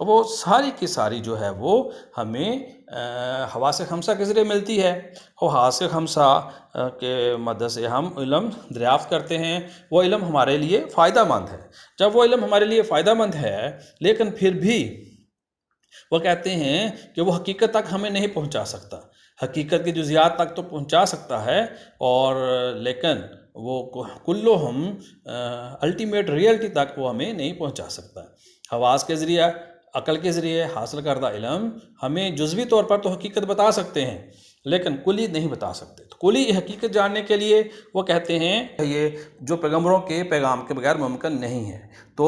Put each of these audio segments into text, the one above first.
وہ ساری کی ساری جو ہے وہ ہمیں حواس خمسہ کے ذریعے ملتی ہے، اور حواس خمسہ کے مدد سے ہم علم دریافت کرتے ہیں۔ وہ علم ہمارے لیے فائدہ مند ہے۔ جب وہ علم ہمارے لیے فائدہ مند ہے لیکن پھر بھی وہ کہتے ہیں کہ وہ حقیقت تک ہمیں نہیں پہنچا سکتا، حقیقت کی جزیات تک تو پہنچا سکتا ہے، اور لیکن وہ کلو ہم الٹیمیٹ ریئلٹی تک وہ ہمیں نہیں پہنچا سکتا۔ حواس کے ذریعے، عقل کے ذریعے حاصل کردہ علم ہمیں جزوی طور پر تو حقیقت بتا سکتے ہیں لیکن کلی نہیں بتا سکتے۔ تو کلی حقیقت جاننے کے لیے وہ کہتے ہیں یہ جو پیغمبروں کے پیغام کے بغیر ممکن نہیں ہے۔ تو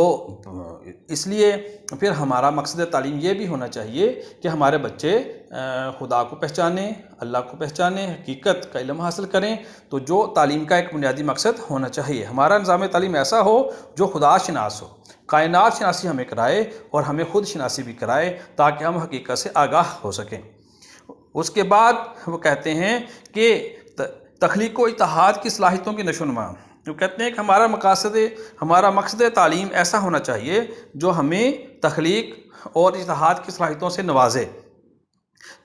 اس لیے پھر ہمارا مقصد تعلیم یہ بھی ہونا چاہیے کہ ہمارے بچے خدا کو پہچانیں، اللہ کو پہچانیں، حقیقت کا علم حاصل کریں۔ تو جو تعلیم کا ایک بنیادی مقصد ہونا چاہیے، ہمارا نظام تعلیم ایسا ہو جو خدا شناس ہو، کائنات شناسی ہمیں کرائے اور ہمیں خود شناسی بھی کرائے تاکہ ہم حقیقت سے آگاہ ہو سکیں۔ اس کے بعد وہ کہتے ہیں کہ تخلیق و اتحاد کی صلاحیتوں کی نشوونما۔ وہ کہتے ہیں کہ ہمارا مقصد تعلیم ایسا ہونا چاہیے جو ہمیں تخلیق اور اتحاد کی صلاحیتوں سے نوازے۔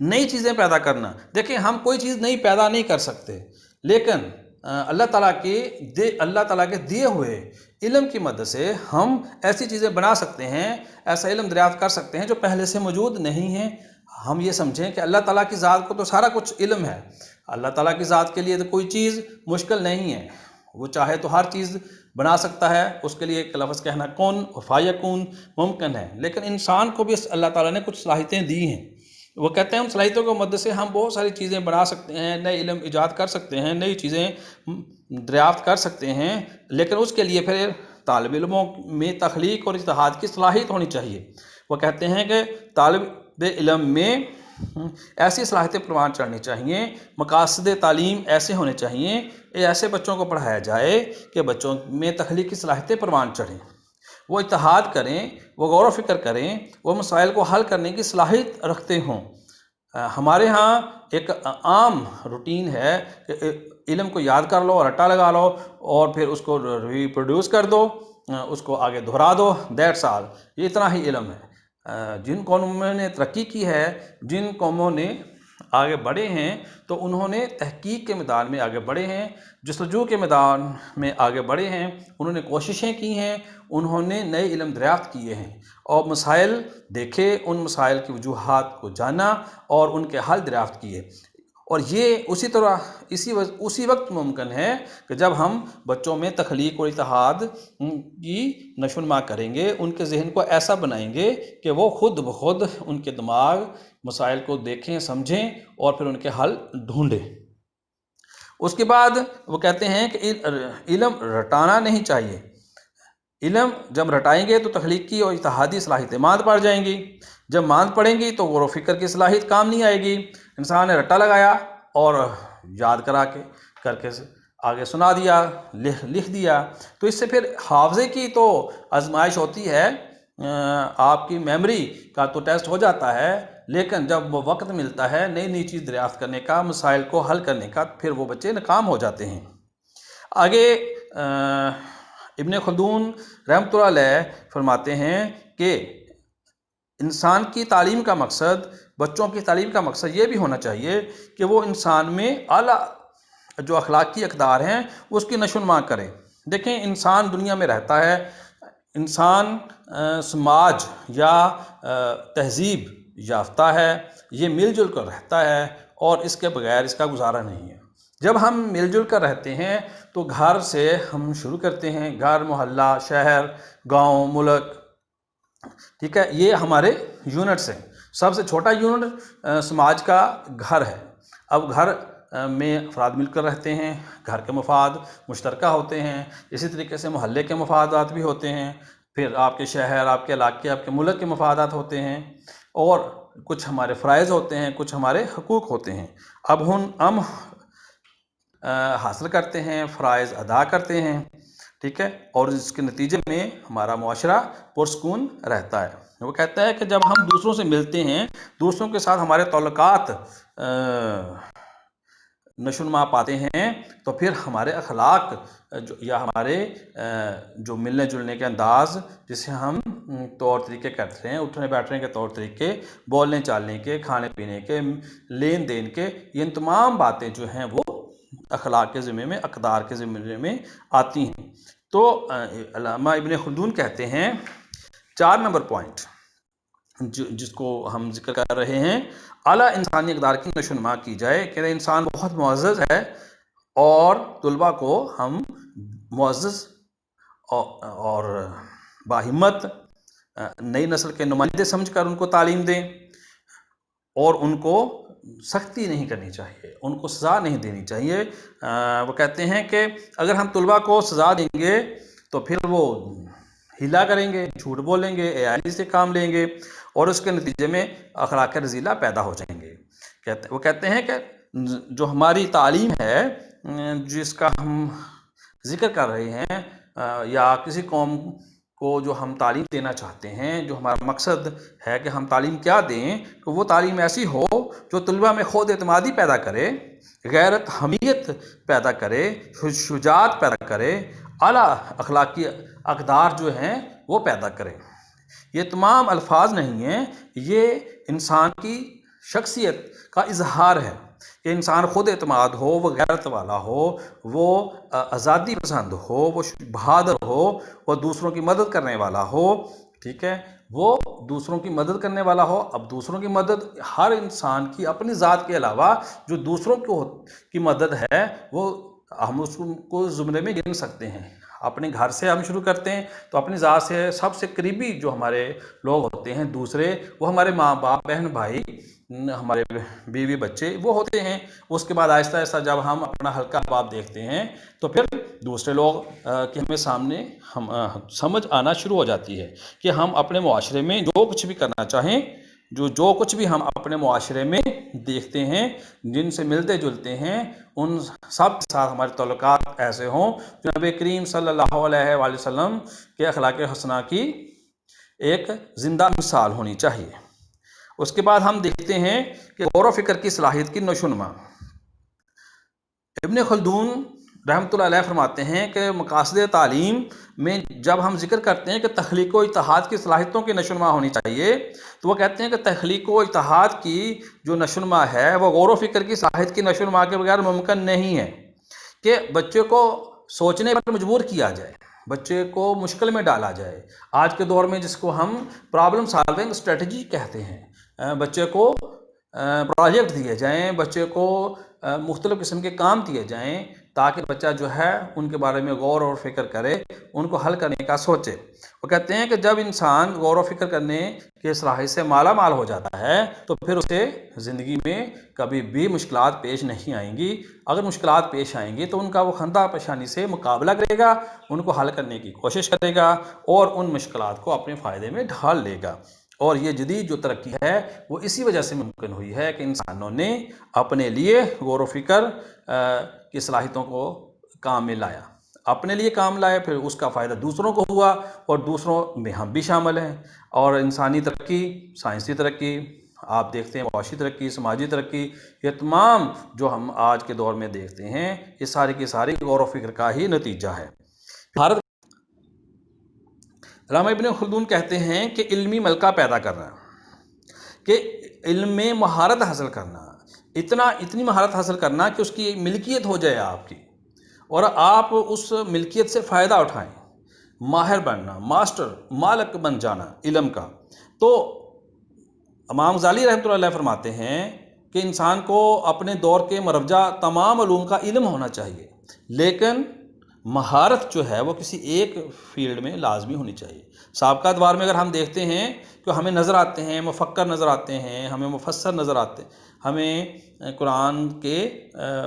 نئی چیزیں پیدا کرنا، دیکھیں ہم کوئی چیز نئی پیدا نہیں کر سکتے، لیکن اللہ تعالیٰ کے دیے ہوئے علم کی مدد سے ہم ایسی چیزیں بنا سکتے ہیں، ایسا علم دریافت کر سکتے ہیں جو پہلے سے موجود نہیں ہیں۔ ہم یہ سمجھیں کہ اللہ تعالیٰ کی ذات کو تو سارا کچھ علم ہے، اللہ تعالیٰ کی ذات کے لیے تو کوئی چیز مشکل نہیں ہے، وہ چاہے تو ہر چیز بنا سکتا ہے، اس کے لیے ایک لفظ کہنا کن فیکون ممکن ہے۔ لیکن انسان کو بھی اللہ تعالیٰ نے کچھ صلاحیتیں دی ہیں، وہ کہتے ہیں ان صلاحیتوں کی مدد سے ہم بہت ساری چیزیں بنا سکتے ہیں، نئے علم ایجاد کر سکتے ہیں، نئی چیزیں دریافت کر سکتے ہیں، لیکن اس کے لیے پھر طالب علموں میں تخلیق اور اتحاد کی صلاحیت ہونی چاہیے۔ وہ کہتے ہیں کہ طالب علم میں ایسی صلاحیتیں پروان چڑھنی چاہیے، مقاصد تعلیم ایسے ہونے چاہیے، ایسے بچوں کو پڑھایا جائے کہ بچوں میں تخلیق کی صلاحیتیں پروان چڑھیں، وہ اتحاد کریں، وہ غور و فکر کریں، وہ مسائل کو حل کرنے کی صلاحیت رکھتے ہوں۔ ہمارے ہاں ایک عام روٹین ہے کہ علم کو یاد کر لو، رٹا لگا لو اور پھر اس کو ریپروڈیوس کر دو، اس کو آگے دہرا دو، دیٹس آل، یہ اتنا ہی علم ہے۔ جن قوموں نے ترقی کی ہے، جن قوموں نے آگے بڑھے ہیں، تو انہوں نے تحقیق کے میدان میں آگے بڑھے ہیں، جستجو کے میدان میں آگے بڑھے ہیں، انہوں نے کوششیں کی ہیں، انہوں نے نئے علم دریافت کیے ہیں اور مسائل دیکھے، ان مسائل کی وجوہات کو جانا اور ان کے حل دریافت کیے۔ اور یہ اسی وقت ممکن ہے کہ جب ہم بچوں میں تخلیق اور اتحاد کی نشوونما کریں گے، ان کے ذہن کو ایسا بنائیں گے کہ وہ خود بخود ان کے دماغ مسائل کو دیکھیں، سمجھیں اور پھر ان کے حل ڈھونڈیں۔ اس کے بعد وہ کہتے ہیں کہ علم رٹانا نہیں چاہیے۔ علم جب رٹائیں گے تو تخلیقی اور اتحادی صلاحیتیں ماند پڑ جائیں گی، جب ماند پڑیں گی تو غور و فکر کی صلاحیت کام نہیں آئے گی۔ انسان نے رٹا لگایا اور یاد کر کے آگے سنا دیا، لکھ دیا، تو اس سے پھر حافظے کی تو آزمائش ہوتی ہے، آپ کی میموری کا تو ٹیسٹ ہو جاتا ہے، لیکن جب وہ وقت ملتا ہے نئی نئی چیز دریافت کرنے کا، مسائل کو حل کرنے کا، پھر وہ بچے ناکام ہو جاتے ہیں۔ آگے ابن خلدون رحمۃ اللہ علیہ فرماتے ہیں کہ انسان کی تعلیم کا مقصد، بچوں کی تعلیم کا مقصد یہ بھی ہونا چاہیے کہ وہ انسان میں اعلیٰ جو اخلاقی اقدار ہیں اس کی نشوونما کرے۔ دیکھیں انسان دنیا میں رہتا ہے، انسان سماج یا تہذیب یافتہ ہے، یہ مل جل کر رہتا ہے اور اس کے بغیر اس کا گزارا نہیں ہے۔ جب ہم مل جل کر رہتے ہیں تو گھر سے ہم شروع کرتے ہیں، گھر، محلہ، شہر، گاؤں، ملک، ٹھیک ہے، یہ ہمارے یونٹس ہیں۔ سب سے چھوٹا یونٹ سماج کا گھر ہے۔ اب گھر میں افراد مل کر رہتے ہیں، گھر کے مفاد مشترکہ ہوتے ہیں، اسی طریقے سے محلے کے مفادات بھی ہوتے ہیں، پھر آپ کے شہر، آپ کے علاقے، آپ کے ملک کے مفادات ہوتے ہیں، اور کچھ ہمارے فرائض ہوتے ہیں، کچھ ہمارے حقوق ہوتے ہیں۔ اب ہم حاصل کرتے ہیں، فرائض ادا کرتے ہیں، ٹھیک ہے، اور اس کے نتیجے میں ہمارا معاشرہ پرسکون رہتا ہے۔ وہ کہتا ہے کہ جب ہم دوسروں سے ملتے ہیں، دوسروں کے ساتھ ہمارے تعلقات نشوونما پاتے ہیں تو پھر ہمارے اخلاق یا ہمارے جو ملنے جلنے کے انداز، جسے ہم طور طریقے کرتے ہیں، اٹھنے بیٹھنے کے طور طریقے، بولنے چالنے کے، کھانے پینے کے، لین دین کے، یہ تمام باتیں جو ہیں وہ اخلاق کے ذمے میں، اقدار کے ذمے میں آتی ہیں۔ تو علامہ ابن خلدون کہتے ہیں 4 نمبر پوائنٹ جس کو ہم ذکر کر رہے ہیں، اعلیٰ انسانی اقدار کی نشوونما کی جائے کہ انسان بہت معزز ہے، اور طلباء کو ہم معزز اور باہمت نئی نسل کے نمائندے سمجھ کر ان کو تعلیم دیں، اور ان کو سختی نہیں کرنی چاہیے، ان کو سزا نہیں دینی چاہیے۔ وہ کہتے ہیں کہ اگر ہم طلباء کو سزا دیں گے تو پھر وہ ہیلا کریں گے، جھوٹ بولیں گے، اے آئی سے کام لیں گے، اور اس کے نتیجے میں اخلاق رذیلہ پیدا ہو جائیں گے۔ وہ کہتے ہیں کہ جو ہماری تعلیم ہے، جس کا ہم ذکر کر رہے ہیں، یا کسی قوم کو جو ہم تعلیم دینا چاہتے ہیں، جو ہمارا مقصد ہے کہ ہم تعلیم کیا دیں، کہ وہ تعلیم ایسی ہو جو طلباء میں خود اعتمادی پیدا کرے، غیرت، حمیت پیدا کرے، شجاعت پیدا کرے، اعلیٰ اخلاقی اقدار جو ہیں وہ پیدا کرے۔ یہ تمام الفاظ نہیں ہیں، یہ انسان کی شخصیت کا اظہار ہے کہ انسان خود اعتماد ہو، وہ غیرت والا ہو، وہ آزادی پسند ہو، وہ بہادر ہو، وہ دوسروں کی مدد کرنے والا ہو، ٹھیک ہے، وہ دوسروں کی مدد کرنے والا ہو۔ اب دوسروں کی مدد ہر انسان کی اپنی ذات کے علاوہ جو دوسروں کی مدد ہے، وہ ہم اس کو زمرے میں گن سکتے ہیں۔ اپنے گھر سے ہم شروع کرتے ہیں تو اپنی ذات سے سب سے قریبی جو ہمارے لوگ ہوتے ہیں دوسرے، وہ ہمارے ماں باپ، بہن بھائی، ہمارے بیوی بچے وہ ہوتے ہیں۔ اس کے بعد آہستہ آہستہ جب ہم اپنا حلقہ احباب دیکھتے ہیں تو پھر دوسرے لوگ کہ ہمیں سامنے سمجھ آنا شروع ہو جاتی ہے کہ ہم اپنے معاشرے میں جو کچھ بھی کرنا چاہیں، جو کچھ بھی ہم اپنے معاشرے میں دیکھتے ہیں، جن سے ملتے جلتے ہیں، ان سب کے ساتھ ہمارے تعلقات ایسے ہوں جو نبی کریم صلی اللہ علیہ وآلہ وسلم کے اخلاق حسنہ کی ایک زندہ مثال ہونی چاہیے۔ اس کے بعد ہم دیکھتے ہیں کہ غور و فکر کی صلاحیت کی نشوونما۔ ابن خلدون رحمۃ اللہ علیہ فرماتے ہیں کہ مقاصد تعلیم میں جب ہم ذکر کرتے ہیں کہ تخلیق و اتحاد کی صلاحیتوں کی نشوونما ہونی چاہیے، تو وہ کہتے ہیں کہ تخلیق و اتحاد کی جو نشوونما ہے وہ غور و فکر کی صلاحیت کی نشوونما کے بغیر ممکن نہیں ہے، کہ بچے کو سوچنے پر مجبور کیا جائے، بچے کو مشکل میں ڈالا جائے۔ آج کے دور میں جس کو ہم پرابلم سالونگ اسٹریٹجی کہتے ہیں، بچے کو پروجیکٹ دیے جائیں، بچے کو مختلف قسم کے کام دیے جائیں تاکہ بچہ جو ہے ان کے بارے میں غور و فکر کرے، ان کو حل کرنے کا سوچے۔ وہ کہتے ہیں کہ جب انسان غور و فکر کرنے کے صلاحیت سے مالا مال ہو جاتا ہے تو پھر اسے زندگی میں کبھی بھی مشکلات پیش نہیں آئیں گی۔ اگر مشکلات پیش آئیں گی تو ان کا وہ خندہ پیشانی سے مقابلہ کرے گا، ان کو حل کرنے کی کوشش کرے گا، اور ان مشکلات کو اپنے فائدے میں ڈھال لے گا۔ اور یہ جدید جو ترقی ہے وہ اسی وجہ سے ممکن ہوئی ہے کہ انسانوں نے اپنے لیے غور و فکر کی صلاحیتوں کو کام میں لایا، اپنے لیے کام لائے، پھر اس کا فائدہ دوسروں کو ہوا، اور دوسروں میں ہم بھی شامل ہیں۔ اور انسانی ترقی، سائنسی ترقی، آپ دیکھتے ہیں معاشی ترقی، سماجی ترقی، یہ تمام جو ہم آج کے دور میں دیکھتے ہیں، یہ ساری کی ساری غور و فکر کا ہی نتیجہ ہے۔ بھارت علامہ ابن خلدون کہتے ہیں کہ علمی ملکہ پیدا کرنا، کہ علم میں مہارت حاصل کرنا، اتنی مہارت حاصل کرنا کہ اس کی ملکیت ہو جائے آپ کی، اور آپ اس ملکیت سے فائدہ اٹھائیں، ماہر بننا، ماسٹر، مالک بن جانا علم کا۔ تو امام غزالی رحمۃ اللہ علیہ فرماتے ہیں کہ انسان کو اپنے دور کے مروجہ تمام علوم کا علم ہونا چاہیے، لیکن مہارت جو ہے وہ کسی ایک فیلڈ میں لازمی ہونی چاہیے۔ سابقہ ادوار میں اگر ہم دیکھتے ہیں کہ ہمیں نظر آتے ہیں مفکر نظر آتے ہیں، ہمیں مفسر نظر آتے ہیں، ہمیں قرآن کے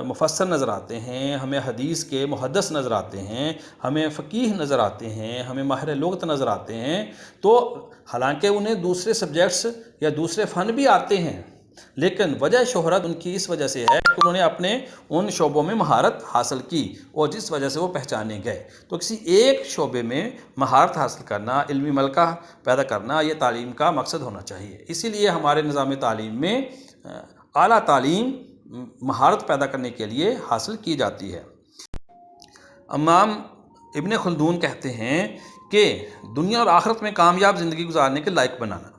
مفسر نظر آتے ہیں، ہمیں حدیث کے محدث نظر آتے ہیں، ہمیں فقیہ نظر آتے ہیں، ہمیں ماہر لغت نظر آتے ہیں، تو حالانکہ انہیں دوسرے سبجیکٹس یا دوسرے فن بھی آتے ہیں، لیکن وجہ شہرت ان کی اس وجہ سے ہے کہ انہوں نے اپنے ان شعبوں میں مہارت حاصل کی، اور جس وجہ سے وہ پہچانے گئے۔ تو کسی ایک شعبے میں مہارت حاصل کرنا، علمی ملکہ پیدا کرنا، یہ تعلیم کا مقصد ہونا چاہیے۔ اسی لیے ہمارے نظام تعلیم میں اعلیٰ تعلیم مہارت پیدا کرنے کے لیے حاصل کی جاتی ہے۔ امام ابن خلدون کہتے ہیں کہ دنیا اور آخرت میں کامیاب زندگی گزارنے کے لائق بنانا۔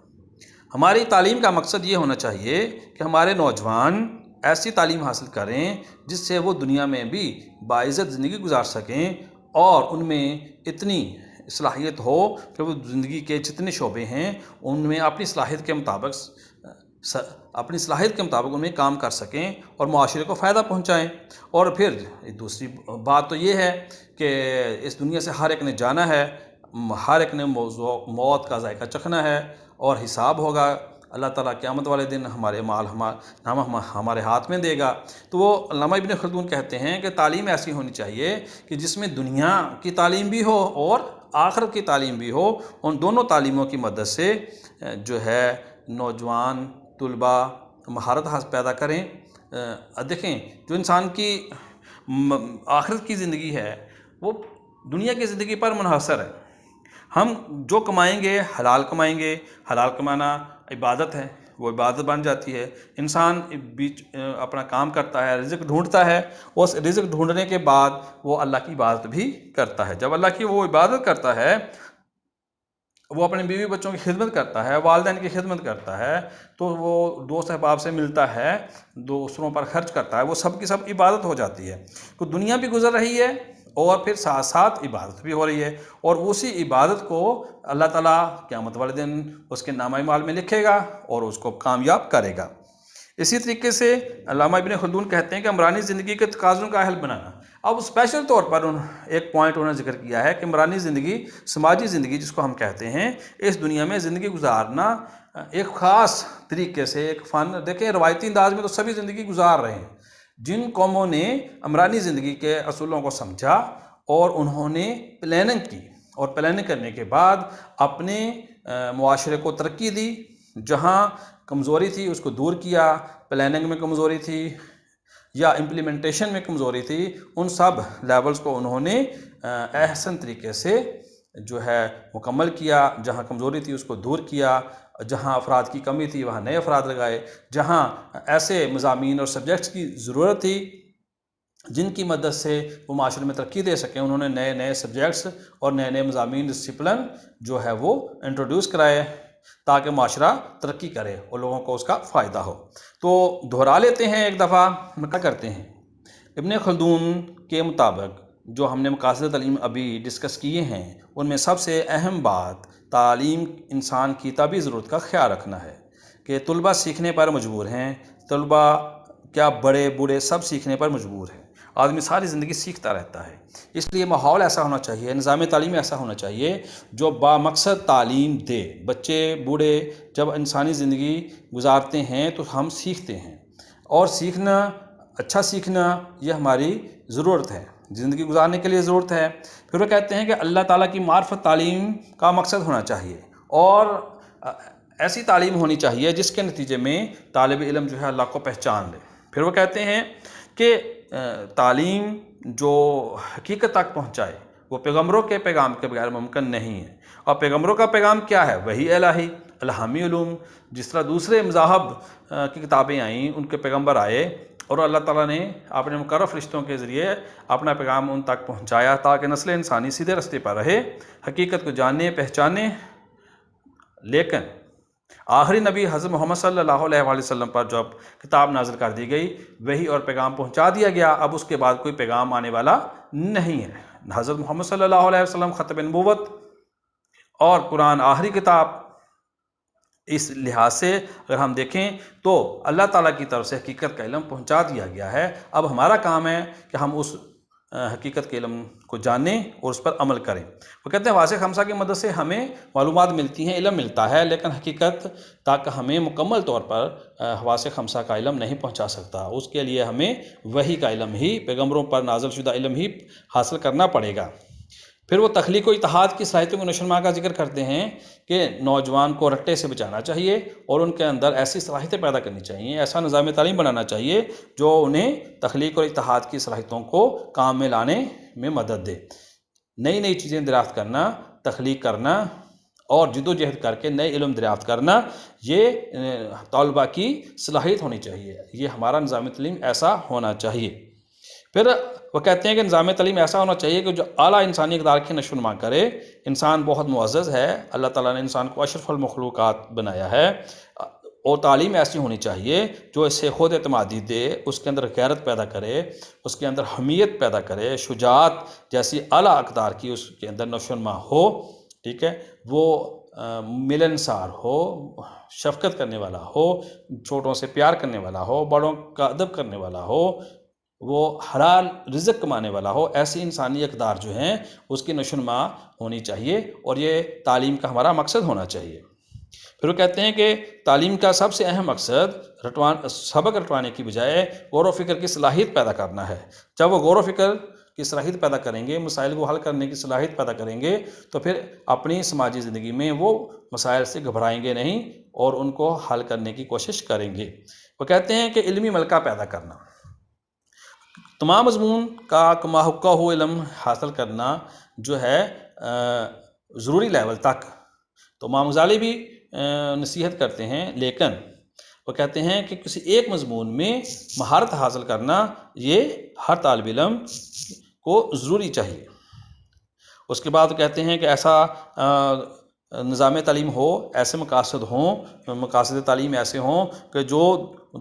ہماری تعلیم کا مقصد یہ ہونا چاہیے کہ ہمارے نوجوان ایسی تعلیم حاصل کریں جس سے وہ دنیا میں بھی باعزت زندگی گزار سکیں اور ان میں اتنی صلاحیت ہو کہ وہ زندگی کے جتنے شعبے ہیں ان میں اپنی صلاحیت کے مطابق ان میں کام کر سکیں اور معاشرے کو فائدہ پہنچائیں۔ اور پھر دوسری بات تو یہ ہے کہ اس دنیا سے ہر ایک نے جانا ہے، ہر ایک نے موت کا ذائقہ چکھنا ہے اور حساب ہوگا۔ اللہ تعالیٰ قیامت والے دن ہمارے مال ہمارے ہاتھ میں دے گا۔ تو وہ علامہ ابن خلدون کہتے ہیں کہ تعلیم ایسی ہونی چاہیے کہ جس میں دنیا کی تعلیم بھی ہو اور آخرت کی تعلیم بھی ہو۔ ان دونوں تعلیموں کی مدد سے جو ہے نوجوان طلباء مہارت پیدا کریں۔ دیکھیں، جو انسان کی آخرت کی زندگی ہے وہ دنیا کی زندگی پر منحصر ہے۔ ہم جو کمائیں گے حلال کمائیں گے، حلال کمانا عبادت ہے، وہ عبادت بن جاتی ہے۔ انسان اپنا کام کرتا ہے، رزق ڈھونڈتا ہے، اس رزق ڈھونڈنے کے بعد وہ اللہ کی عبادت بھی کرتا ہے۔ جب اللہ کی وہ عبادت کرتا ہے، وہ اپنے بیوی بچوں کی خدمت کرتا ہے، والدین کی خدمت کرتا ہے، تو وہ دوست احباب سے ملتا ہے، دوسروں پر خرچ کرتا ہے، وہ سب کی سب عبادت ہو جاتی ہے۔ تو دنیا بھی گزر رہی ہے اور پھر ساتھ ساتھ عبادت بھی ہو رہی ہے، اور اسی عبادت کو اللہ تعالیٰ قیامت والے دن اس کے نامہ اعمال میں لکھے گا اور اس کو کامیاب کرے گا۔ اسی طریقے سے علامہ ابن خلدون کہتے ہیں کہ عمرانی زندگی کے تقاضوں کا اہل بنانا۔ اب اسپیشل طور پر ایک پوائنٹ انہوں نے ذکر کیا ہے کہ عمرانی زندگی، سماجی زندگی جس کو ہم کہتے ہیں، اس دنیا میں زندگی گزارنا ایک خاص طریقے سے، ایک فن۔ دیکھیں، روایتی انداز میں تو سبھی زندگی گزار رہے ہیں۔ جن قوموں نے عمرانی زندگی کے اصولوں کو سمجھا اور انہوں نے پلاننگ کی، اور پلاننگ کرنے کے بعد اپنے معاشرے کو ترقی دی، جہاں کمزوری تھی اس کو دور کیا، پلاننگ میں کمزوری تھی یا امپلیمنٹیشن میں کمزوری تھی، ان سب لیولز کو انہوں نے احسن طریقے سے جو ہے مکمل کیا۔ جہاں کمزوری تھی اس کو دور کیا، جہاں افراد کی کمی تھی وہاں نئے افراد لگائے، جہاں ایسے مضامین اور سبجیکٹس کی ضرورت تھی جن کی مدد سے وہ معاشرے میں ترقی دے سکیں، انہوں نے نئے نئے سبجیکٹس اور نئے نئے مضامین، ڈسپلن جو ہے وہ انٹروڈیوس کرائے تاکہ معاشرہ ترقی کرے اور لوگوں کو اس کا فائدہ ہو۔ تو دہرا لیتے ہیں ایک دفعہ، کیا کرتے ہیں۔ ابن خلدون کے مطابق جو ہم نے مقاصد تعلیم ابھی ڈسکس کیے ہیں، ان میں سب سے اہم بات تعلیم انسان کی طبعی ضرورت کا خیال رکھنا ہے کہ طلباء سیکھنے پر مجبور ہیں۔ طلباء کیا، بڑے بوڑھے سب سیکھنے پر مجبور ہیں۔ آدمی ساری زندگی سیکھتا رہتا ہے، اس لیے ماحول ایسا ہونا چاہیے، نظام تعلیم ایسا ہونا چاہیے جو با مقصد تعلیم دے۔ بچے بوڑھے جب انسانی زندگی گزارتے ہیں تو ہم سیکھتے ہیں، اور سیکھنا، اچھا سیکھنا، یہ ہماری ضرورت ہے، زندگی گزارنے کے لیے ضرورت ہے۔ پھر وہ کہتے ہیں کہ اللہ تعالیٰ کی معرفت تعلیم کا مقصد ہونا چاہیے، اور ایسی تعلیم ہونی چاہیے جس کے نتیجے میں طالب علم جو ہے اللہ کو پہچان لے۔ پھر وہ کہتے ہیں کہ تعلیم جو حقیقت تک پہنچائے وہ پیغمبروں کے پیغام کے بغیر ممکن نہیں ہے۔ اور پیغمبروں کا پیغام کیا ہے؟ وحی الہی، الہامی علوم۔ جس طرح دوسرے مذاہب کی کتابیں آئیں، ان کے پیغمبر آئے اور اللہ تعالیٰ نے اپنے مقرب فرشتوں کے ذریعے اپنا پیغام ان تک پہنچایا تاکہ نسل انسانی سیدھے راستے پر رہے، حقیقت کو جاننے پہچانے۔ لیکن آخری نبی حضرت محمد صلی اللہ علیہ وآلہ وسلم پر جب کتاب نازل کر دی گئی، وحی اور پیغام پہنچا دیا گیا، اب اس کے بعد کوئی پیغام آنے والا نہیں ہے۔ حضرت محمد صلی اللہ علیہ وسلم ختم نبوت اور قرآن آخری کتاب۔ اس لحاظ سے اگر ہم دیکھیں تو اللہ تعالیٰ کی طرف سے حقیقت کا علم پہنچا دیا گیا ہے۔ اب ہمارا کام ہے کہ ہم اس حقیقت کے علم کو جانیں اور اس پر عمل کریں۔ وہ کہتے ہیں حواس خمسہ کی مدد سے ہمیں معلومات ملتی ہیں، علم ملتا ہے، لیکن حقیقت تک ہمیں مکمل طور پر حواس خمسہ کا علم نہیں پہنچا سکتا۔ اس کے لیے ہمیں وحی کا علم ہی، پیغمبروں پر نازل شدہ علم ہی حاصل کرنا پڑے گا۔ پھر وہ تخلیق و اتحاد کی صلاحیتوں کو نشو نما کا ذکر کرتے ہیں کہ نوجوان کو رٹے سے بچانا چاہیے اور ان کے اندر ایسی صلاحیتیں پیدا کرنی چاہیے، ایسا نظام تعلیم بنانا چاہیے جو انہیں تخلیق اور اتحاد کی صلاحیتوں کو کام میں لانے میں مدد دے۔ نئی نئی چیزیں دریافت کرنا، تخلیق کرنا، اور جدوجہد کر کے نئے علم دریافت کرنا، یہ طلباء کی صلاحیت ہونی چاہیے۔ یہ ہمارا نظام تعلیم ایسا ہونا چاہیے۔ پھر وہ کہتے ہیں کہ نظام تعلیم ایسا ہونا چاہیے کہ جو اعلیٰ انسانی اقدار کی نشو و نما کرے۔ انسان بہت معزز ہے، اللہ تعالیٰ نے انسان کو اشرف المخلوقات بنایا ہے، اور تعلیم ایسی ہونی چاہیے جو اسے خود اعتمادی دے، اس کے اندر غیرت پیدا کرے، اس کے اندر حمیت پیدا کرے، شجاعت جیسی اعلیٰ اقدار کی اس کے اندر نشو و نما ہو، ٹھیک ہے، وہ ملنسار ہو، شفقت کرنے والا ہو، چھوٹوں سے پیار کرنے والا ہو، بڑوں کا ادب کرنے والا ہو، وہ حلال رزق کمانے والا ہو۔ ایسی انسانی اقدار جو ہیں اس کی نشو و نما ہونی چاہیے، اور یہ تعلیم کا ہمارا مقصد ہونا چاہیے۔ پھر وہ کہتے ہیں کہ تعلیم کا سب سے اہم مقصد سبق رٹوانے کی بجائے غور و فکر کی صلاحیت پیدا کرنا ہے۔ جب وہ غور و فکر کی صلاحیت پیدا کریں گے، مسائل کو حل کرنے کی صلاحیت پیدا کریں گے، تو پھر اپنی سماجی زندگی میں وہ مسائل سے گھبرائیں گے نہیں اور ان کو حل کرنے کی کوشش کریں گے۔ وہ کہتے ہیں کہ علمی ملکہ پیدا کرنا، تمام مضمون کا کما ہو علم حاصل کرنا جو ہے ضروری لیول تک، تو امام غزالی بھی نصیحت کرتے ہیں، لیکن وہ کہتے ہیں کہ کسی ایک مضمون میں مہارت حاصل کرنا یہ ہر طالب علم کو ضروری چاہیے۔ اس کے بعد کہتے ہیں کہ ایسا نظام تعلیم ہو، ایسے مقاصد ہوں، مقاصد تعلیم ایسے ہوں کہ جو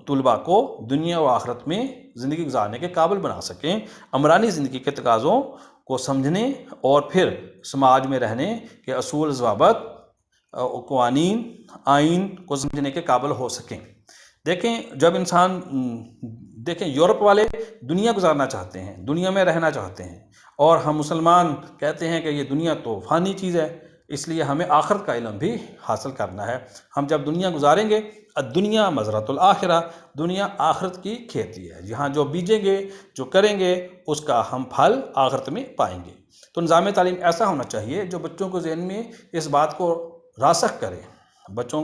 طلباء کو دنیا و آخرت میں زندگی گزارنے کے قابل بنا سکیں، عمرانی زندگی کے تقاضوں کو سمجھنے اور پھر سماج میں رہنے کے اصول ضوابط، قوانین، آئین کو سمجھنے کے قابل ہو سکیں۔ دیکھیں جب انسان یورپ والے دنیا گزارنا چاہتے ہیں، دنیا میں رہنا چاہتے ہیں، اور ہم مسلمان کہتے ہیں کہ یہ دنیا تو فانی چیز ہے، اس لیے ہمیں آخرت کا علم بھی حاصل کرنا ہے۔ ہم جب دنیا گزاریں گے، الدنیا مزرعۃ الآخرہ، دنیا آخرت کی کھیتی ہے، یہاں جو بیجیں گے، جو کریں گے، اس کا ہم پھل آخرت میں پائیں گے۔ تو نظام تعلیم ایسا ہونا چاہیے جو بچوں کو ذہن میں اس بات کو راسخ کرے، بچوں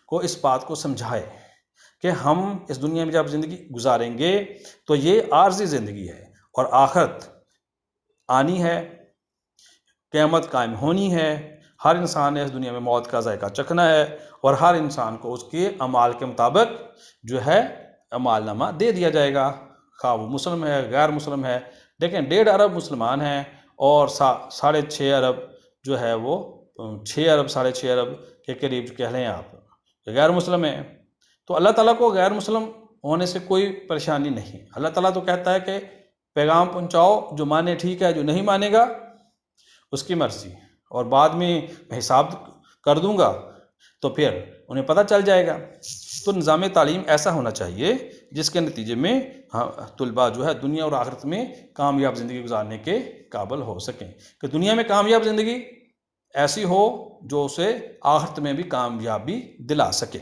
کو اس بات کو سمجھائے کہ ہم اس دنیا میں جب زندگی گزاریں گے تو یہ عارضی زندگی ہے، اور آخرت آنی ہے، قیامت قائم ہونی ہے۔ ہر انسان نے اس دنیا میں موت کا ذائقہ چکھنا ہے، اور ہر انسان کو اس کے اعمال کے مطابق جو ہے اعمال نامہ دے دیا جائے گا، خواہ وہ مسلم ہے غیر مسلم ہے۔ دیکھیں 1.5 ارب مسلمان ہیں، اور 6.5 ارب جو ہے وہ 6 ارب 6.5 ارب کے قریب کہہ لیں آپ کہ غیر مسلم ہیں۔ تو اللہ تعالیٰ کو غیر مسلم ہونے سے کوئی پریشانی نہیں۔ اللہ تعالیٰ تو کہتا ہے کہ پیغام پہنچاؤ، جو مانے ٹھیک ہے، جو نہیں مانے گا اس کی مرضی، اور بعد میں حساب کر دوں گا، تو پھر انہیں پتہ چل جائے گا۔ تو نظام تعلیم ایسا ہونا چاہیے جس کے نتیجے میں طلباء جو ہے دنیا اور آخرت میں کامیاب زندگی گزارنے کے قابل ہو سکیں، کہ دنیا میں کامیاب زندگی ایسی ہو جو اسے آخرت میں بھی کامیابی دلا سکے۔